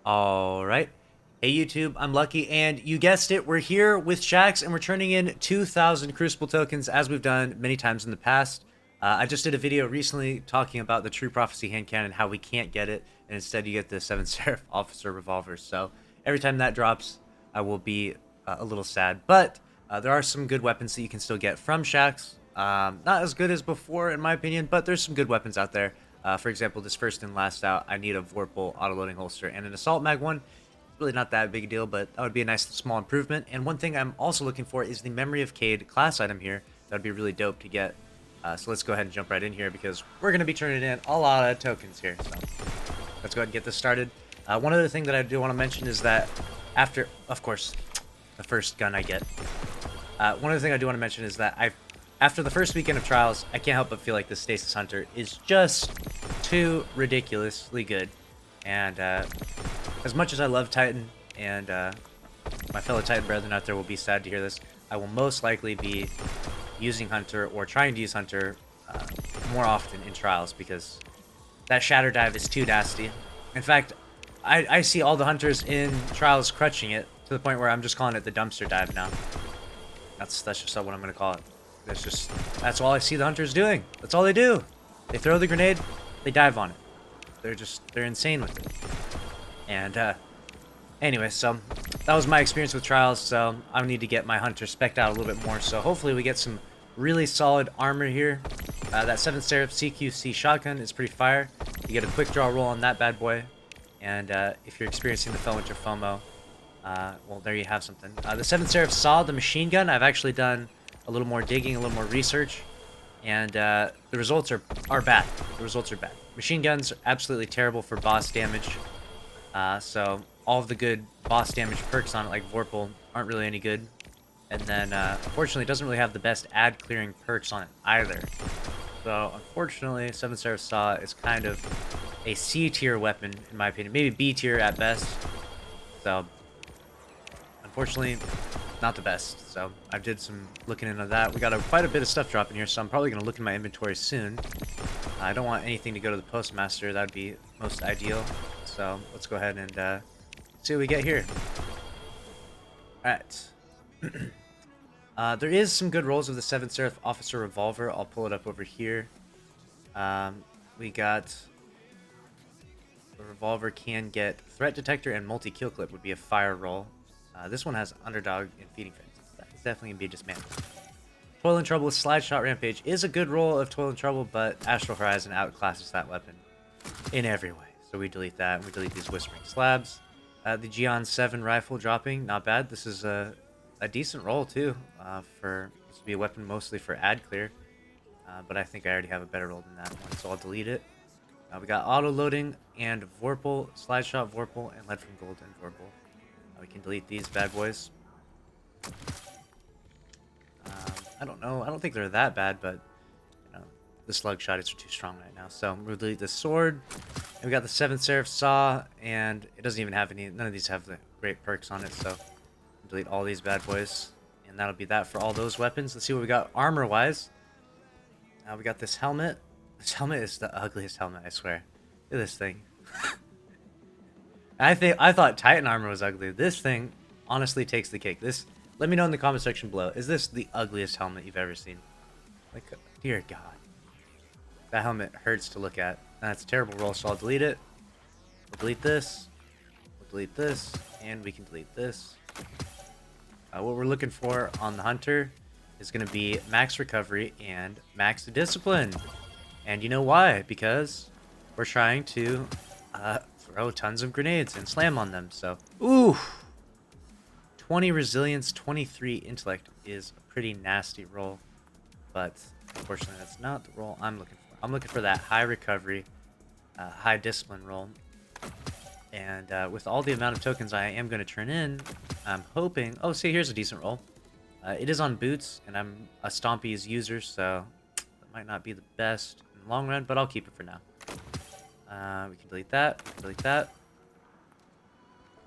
All right. Hey YouTube, I'm Lucky, and you guessed it, we're here with Shax, and we're turning in 2,000 Crucible tokens, as we've done many times in the past. I just did a video recently talking about the True Prophecy hand cannon, how we can't get it, and instead you get the 7 Seraph Officer Revolver. So every time that drops, I will be a little sad. But there are some good weapons that you can still get from Shax. Not as good as before, in my opinion, but there's some good weapons out there. For example, this first and last out, I need a Vorpal auto-loading holster and an Assault Mag 1. Really not that big a deal, but that would be a nice small improvement. And one thing I'm also looking for is the Memory of Cayde class item here. That would be really dope to get. So let's go ahead and jump right in here because we're going to be turning in a lot of tokens here. So let's go ahead and get this started. One other thing that I do want to mention is that after, of course, the first gun I get. One other thing I do want to mention is that after the first weekend of trials, I can't help but feel like the Stasis Hunter is just too ridiculously good. And as much as I love Titan, and my fellow Titan brethren out there will be sad to hear this, I will most likely be using Hunter or trying to use Hunter more often in trials because that Shatter Dive is too nasty. In fact, I see all the Hunters in trials crutching it to the point where I'm just calling it the Dumpster Dive now. That's just what I'm going to call it. That's all I see the Hunters doing. That's all they do. They throw the grenade, they dive on it. They're insane with it. And anyway, so that was my experience with trials, so I need to get my Hunter spec'd out a little bit more, so hopefully we get some really solid armor here. That 7 Seraph CQC shotgun is pretty fire. You get a quick draw roll on that bad boy, and if you're experiencing the Felwinter FOMO, well, there you have something. The 7 Seraph saw the machine gun. I've actually done a little more digging, a little more research, and the results are bad. The results are bad. Machine guns are absolutely terrible for boss damage. So all of the good boss damage perks on it, like Vorpal, aren't really any good. And then, unfortunately, it doesn't really have the best ad clearing perks on it either. So, unfortunately, 7 Seraph Saw is kind of a C tier weapon, in my opinion. Maybe B tier at best. So, unfortunately, not the best. So, I did some looking into that. We got quite a bit of stuff dropping here, so I'm probably going to look in my inventory soon. I don't want anything to go to the Postmaster. That would be most ideal. So let's go ahead and see what we get here. Alright. There is some good rolls of the 7 Seraph Officer Revolver. I'll pull it up over here. We got... The Revolver can get Threat Detector and Multi-Kill Clip would be a fire roll. This one has Underdog and Feeding Frenzy. That's definitely going to be dismantled. Toil and Trouble with Slide Shot Rampage is a good roll of Toil and Trouble, but Astral Horizon outclasses that weapon in every way. So we delete that, and we delete these Whispering Slabs. The Geon 7 rifle dropping, not bad. This is a decent roll, too, for this to be a weapon mostly for ad clear. But I think I already have a better roll than that one, so I'll delete it. We got auto-loading and Vorpal, Slide Shot Vorpal, and Lead from Gold and Vorpal. We can delete these bad boys. I don't know. I don't think they're that bad, but you know, the slug shot is too strong right now. So we'll delete the sword. And we got the 7 Seraph Saw, and it doesn't even have any. None of these have the great perks on it. So delete all these bad boys, and that'll be that for all those weapons. Let's see what we got armor-wise. We got this helmet. This helmet is the ugliest helmet, I swear. Look at this thing. I thought Titan armor was ugly. This thing honestly takes the cake. Let me know in the comment section below. Is this the ugliest helmet you've ever seen? Like, dear God. That helmet hurts to look at. That's a terrible roll, so I'll delete it. We'll delete this. We'll delete this. And we can delete this. What we're looking for on the Hunter is going to be max recovery and max discipline. And you know why? Because we're trying to throw tons of grenades and slam on them. So, ooh. 20 resilience, 23 intellect is a pretty nasty roll, but unfortunately that's not the roll I'm looking for. I'm looking for that high recovery, high discipline roll, and with all the amount of tokens I am going to turn in, I'm hoping... Oh, see, here's a decent roll. It is on boots, and I'm a Stompy's user, so that might not be the best in the long run, but I'll keep it for now. We can delete that, delete that.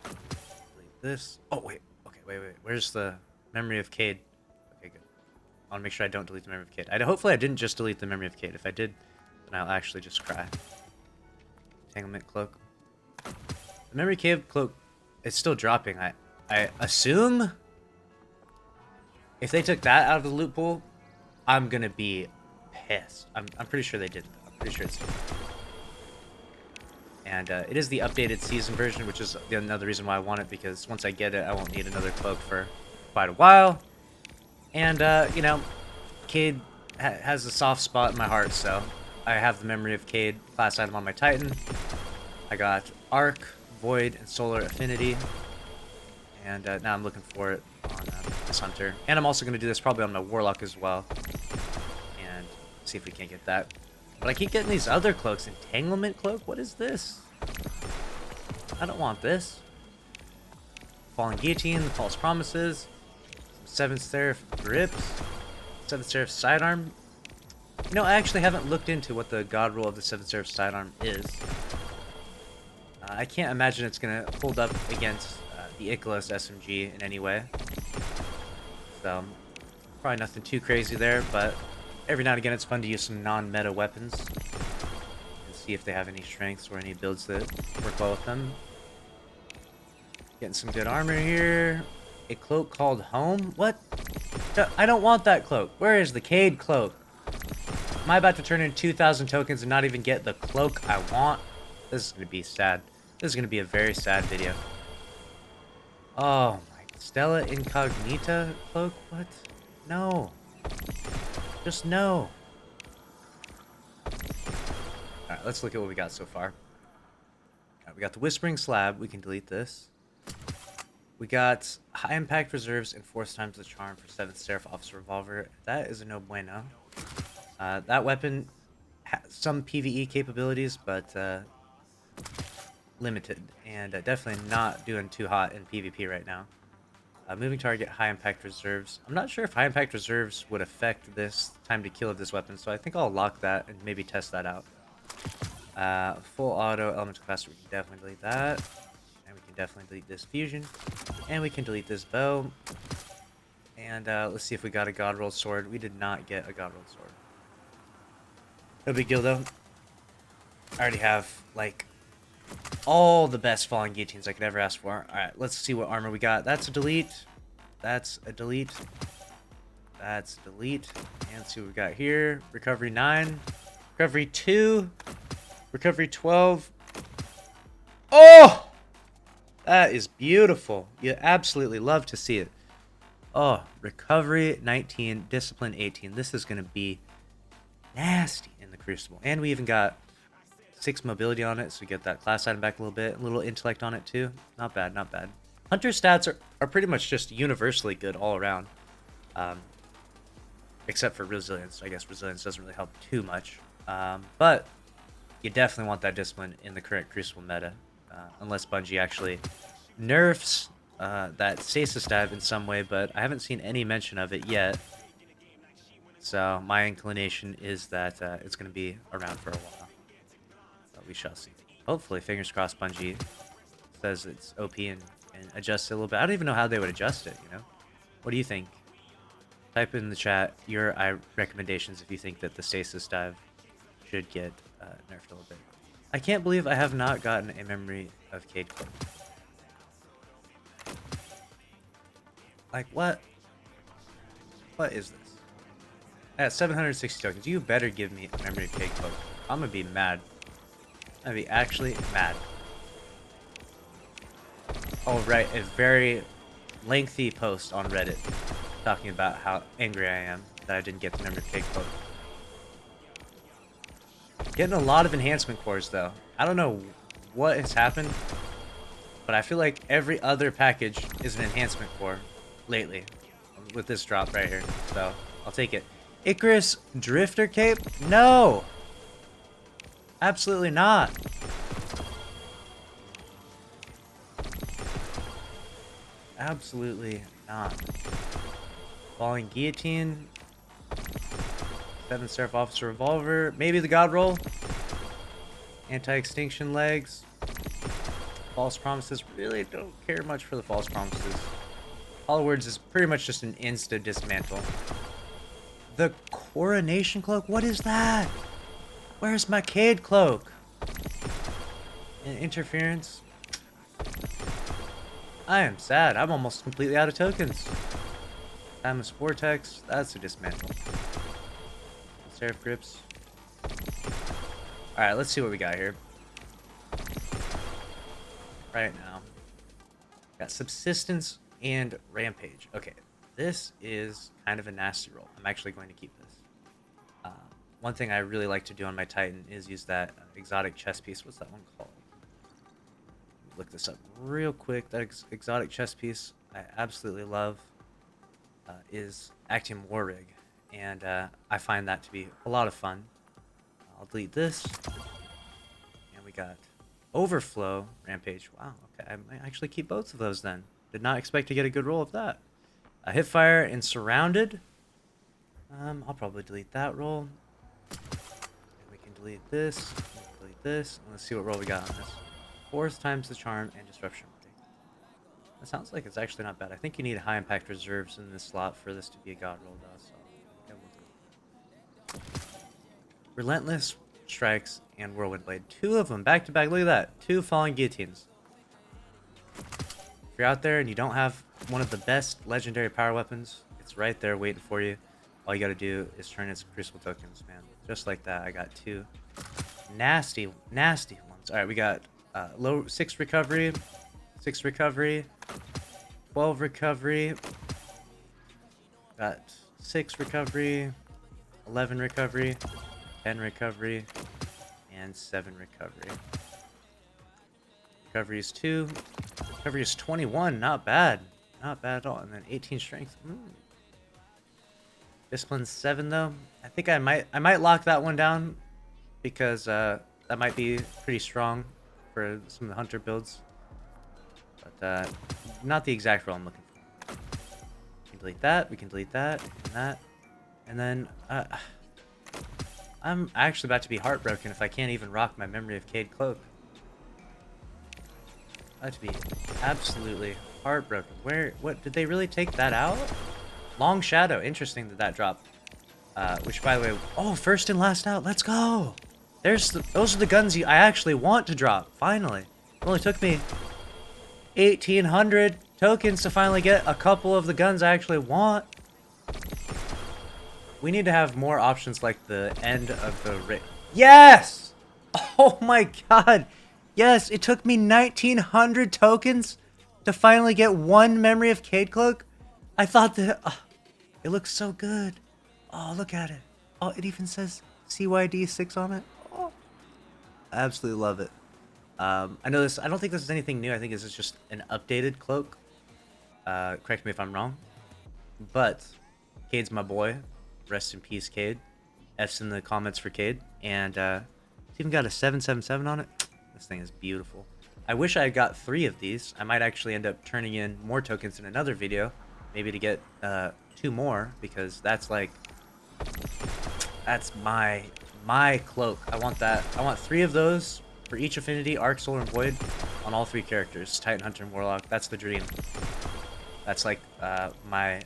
Delete this. Oh, wait. Wait. Where's the Memory of Cayde? Okay, good. I want to make sure I don't delete the Memory of Cayde. Hopefully I didn't just delete the Memory of Cayde. If I did, then I'll actually just cry. Entanglement Cloak. Memory Cave cloak is still dropping. I assume if they took that out of the loot pool, I'm gonna be pissed. I'm pretty sure they didn't. I'm pretty sure it's still. And it is the updated season version, which is another reason why I want it, because once I get it, I won't need another cloak for quite a while. And, you know, Cayde has a soft spot in my heart, so I have the Memory of Cayde class item on my Titan. I got Arc, Void, and Solar Affinity. And now I'm looking for it on this Hunter. And I'm also going to do this probably on my Warlock as well. And see if we can't get that. But I keep getting these other cloaks. Entanglement cloak? What is this? I don't want this. Fallen Guillotine, the False Promises, Seventh Seraph Grips, Seventh Seraph Sidearm. You know, I actually haven't looked into what the god roll of the Seventh Seraph Sidearm is. I can't imagine it's going to hold up against the Icarus SMG in any way. So, probably nothing too crazy there, but every now and again it's fun to use some non-meta weapons and see if they have any strengths or any builds that work well with them. Getting some good armor here. A cloak called Home? What? I don't want that cloak. Where is the Cayde cloak? Am I about to turn in 2,000 tokens and not even get the cloak I want? This is going to be sad. This is going to be a very sad video. Oh my, Stella Incognita cloak? What? No. Just no. Alright, let's look at what we got so far. Alright, we got the Whispering Slab. We can delete this. We got High Impact Reserves and Force times the Charm for 7th Seraph Officer Revolver. That is a no bueno. That weapon has some PvE capabilities, but limited. And definitely not doing too hot in PvP right now. Moving target, High Impact Reserves. I'm not sure if High Impact Reserves would affect this time to kill of this weapon, so I think I'll lock that and maybe test that out. Full auto, Elemental Capacitor, we can definitely delete that. And we can definitely delete this Fusion. And we can delete this Bow. And let's see if we got a God Rolled Sword. We did not get a God Rolled Sword. No big deal though. I already have, like, all the best Fallen Guillotines I could ever ask for. Alright, let's see what armor we got. That's a delete. That's a delete. That's a delete. And let's see what we got here. Recovery 9. Recovery 2. Recovery 12. Oh! That is beautiful. You absolutely love to see it. Oh, Recovery 19. Discipline 18. This is going to be nasty in the Crucible. And we even got 6 mobility on it, so we get that class item back a little bit. A little intellect on it too. Not bad, not bad. Hunter stats are pretty much just universally good all around. Except for resilience. I guess resilience doesn't really help too much. But you definitely want that discipline in the current Crucible meta. Unless Bungie actually nerfs that stasis dive in some way, but I haven't seen any mention of it yet. So my inclination is that it's going to be around for a while. We shall see. Hopefully, fingers crossed, Bungie says it's OP and adjusts it a little bit. I don't even know how they would adjust it, you know? What do you think? Type in the chat your recommendations if you think that the stasis dive should get nerfed a little bit. I can't believe I have not gotten a Memory of Cayde cloak. Like, what? What is this? At 760 tokens, you better give me a Memory of Cayde cloak. I'm gonna be mad. I'd be actually mad. Oh, right, a very lengthy post on Reddit talking about how angry I am that I didn't get the Memory of Cayde cloak. Getting a lot of enhancement cores, though. I don't know what has happened, but I feel like every other package is an enhancement core lately with this drop right here. So, I'll take it. Icarus Drifter Cape? No! Absolutely not. Absolutely not. Falling Guillotine. 7th Seraph Officer Revolver. Maybe the God Roll. Anti-Extinction Legs. False Promises. Really don't care much for the False Promises. Hollow Words is pretty much just an insta dismantle. The Coronation Cloak? What is that? Where's my Cayde cloak? Interference? I am sad. I'm almost completely out of tokens. Timeless Vortex. That's a dismantle. Seraph Grips. Alright, let's see what we got here. Right now. Got Subsistence and Rampage. Okay, this is kind of a nasty roll. I'm actually going to keep this. One thing I really like to do on my Titan is use that exotic chess piece. What's that one called? Look this up real quick. That exotic chess piece I absolutely love is Actium War Rig, and I find that to be a lot of fun. I'll delete this, and we got Overflow Rampage. Wow, okay, I might actually keep both of those then. Did not expect to get a good roll of that. Hipfire and Surrounded. I'll probably delete that roll. And we can delete this, delete this, and let's see what roll we got on this. 4th times the charm and disruption. That sounds like it's actually not bad. I think you need high impact reserves in this slot for this to be a god roll, though. So yeah, we'll do it. Relentless Strikes and Whirlwind Blade. 2 of them back to back. Look at that. 2 falling guillotines. If you're out there and you don't have one of the best legendary power weapons, it's right there waiting for you. All you gotta do is turn its Crucible tokens, man. Just like that. I got 2 nasty, nasty ones. All right, we got 6 recovery, 6 recovery, 12 recovery, got 6 recovery, 11 recovery, 10 recovery, and 7 recovery. Recovery is 2, recovery is 21, not bad. Not bad at all. And then 18 strength. Discipline's 7 though. I think I might lock that one down because that might be pretty strong for some of the hunter builds. But not the exact roll I'm looking for. We can delete that, we can delete that, and that. And then I'm actually about to be heartbroken if I can't even rock my Memory of Cayde cloak. About to be absolutely heartbroken. What did they really take that out? Long Shadow. Interesting that dropped. Which, by the way, oh, first and last out. Let's go. Those are the guns I actually want to drop. Finally, it only took me 1,800 tokens to finally get a couple of the guns I actually want. We need to have more options like the end of the Yes! Oh my god. Yes, it took me 1,900 tokens to finally get 1 Memory of Cayde cloak. I thought that it looks so good. Oh, look at it. Oh, it even says CYD6 on it. Oh, I absolutely love it. I know this. I don't think this is anything new. I think this is just an updated cloak. Correct me if I'm wrong. But Cayde's my boy. Rest in peace, Cayde. F's in the comments for Cayde. And it's even got a 777 on it. This thing is beautiful. I wish I had got 3 of these. I might actually end up turning in more tokens in another video. Maybe to get 2 more, because that's like, that's my cloak. I want that. I want 3 of those for each affinity, Arc, Solar, and Void on all 3 characters. Titan, Hunter, and Warlock. That's the dream. That's like my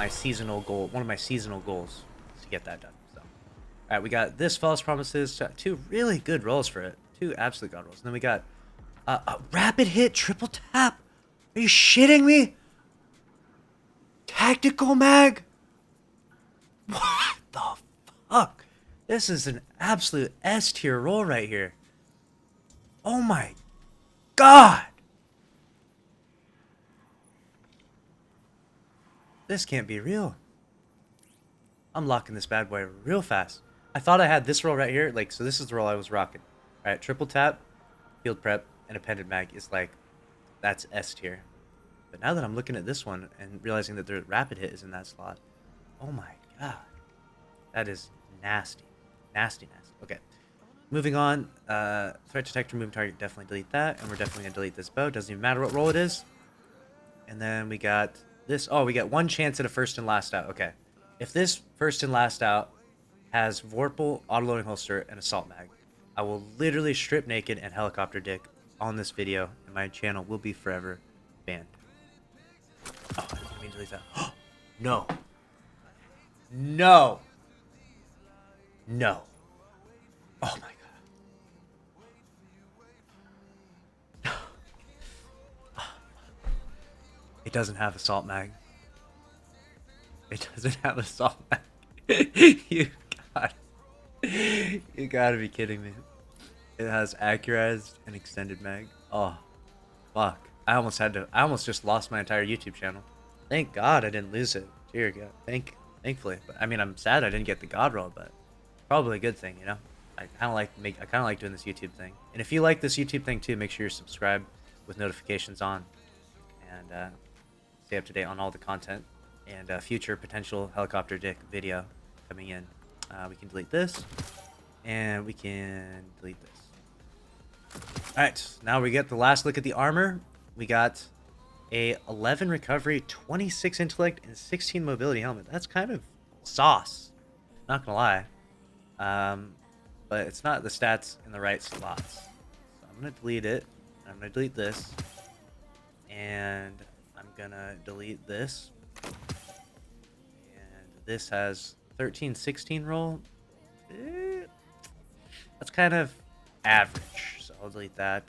seasonal goal. One of my seasonal goals is to get that done. So, all right, we got this False Promises. 2 really good rolls for it. 2 absolute god rolls. And then we got a rapid hit triple tap. Are you shitting me? Tactical mag? What the fuck? This is an absolute S tier roll right here. Oh my god. This can't be real. I'm locking this bad boy real fast. I thought I had this roll right here. Like, so this is the roll I was rocking. Alright, triple tap, field prep, and appended mag is like, that's S tier. But now that I'm looking at this one and realizing that the rapid hit is in that slot, oh my god. That is nasty. Nasty, nasty. Okay. Moving on. Threat detector, moving target, definitely delete that. And we're definitely going to delete this bow. Doesn't even matter what roll it is. And then we got this. Oh, we got 1 chance at a first and last out. Okay. If this first and last out has Vorpal, autoloading holster, and assault mag, I will literally strip naked and helicopter dick on this video, and my channel will be forever banned. Oh, I didn't mean to delete that. No. No. No. Oh my god. It doesn't have assault mag. It doesn't have assault mag. you got You gotta be kidding me. It has accurized and extended mag. Oh, fuck. I almost just lost my entire YouTube channel. Thank God I didn't lose it. Dear God. Thankfully. But I mean, I'm sad I didn't get the God roll, but probably a good thing, you know? I kind of like doing this YouTube thing. And if you like this YouTube thing too, make sure you're subscribed with notifications on and stay up to date on all the content and future potential helicopter dick video coming in. We can delete this and we can delete this. All right, now we get the last look at the armor. We got a 11 recovery, 26 intellect, and 16 mobility helmet. That's kind of sauce, not gonna lie. But it's not the stats in the right slots. So I'm gonna delete it. I'm gonna delete this, and I'm gonna delete this. And this has 13, 16 roll. That's kind of average, so I'll delete that.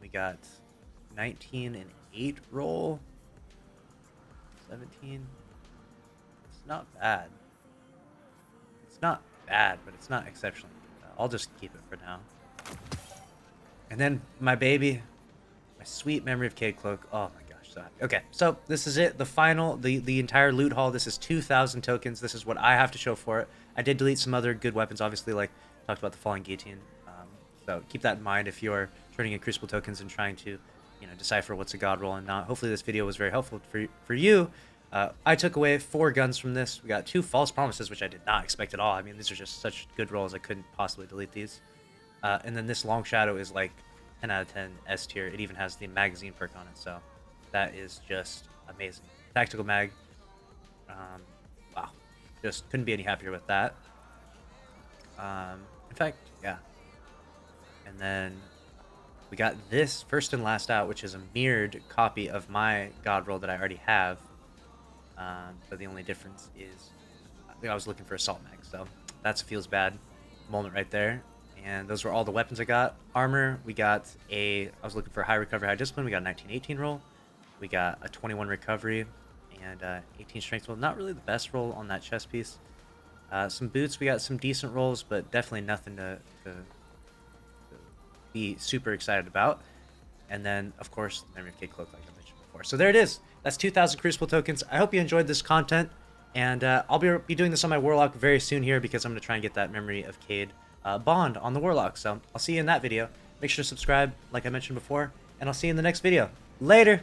We got 19 and 8 roll. 17. It's not bad. It's not bad, but it's not exceptionally good. I'll just keep it for now. And then my baby, my sweet memory of Cayde cloak. Oh my gosh, so happy. Okay, so this is it. The final, the entire loot haul. This is 2,000 tokens. This is what I have to show for it. I did delete some other good weapons, obviously, like talked about the falling guillotine. So keep that in mind if you're turning in Crucible tokens and trying to, you know, decipher what's a god roll and not. Hopefully this video was very helpful for you. I took away 4 guns from this. We got 2 false promises, which I did not expect at all. I mean, these are just such good rolls. I couldn't possibly delete these. And then this long shadow is like 10 out of 10 S tier. It even has the magazine perk on it, so that is just amazing. Tactical mag. Wow, just couldn't be any happier with that. In fact, yeah. And then we got this first and last out, which is a mirrored copy of my god roll that I already have. But the only difference is I think I was looking for assault mag, so that's a feels bad moment right there. And those were all the weapons I got. Armor, we got I was looking for high recovery, high discipline. We got a 19-18 roll. We got a 21 recovery and 18 strength roll. Not really the best roll on that chest piece. Some boots, we got some decent rolls, but definitely nothing to be super excited about. And then, of course, the memory of Cayde cloak, like I mentioned before. So there it is. That's 2,000 Crucible tokens. I hope you enjoyed this content, and I'll be doing this on my Warlock very soon here because I'm going to try and get that memory of Cayde bond on the Warlock. So I'll see you in that video. Make sure to subscribe, like I mentioned before, and I'll see you in the next video. Later!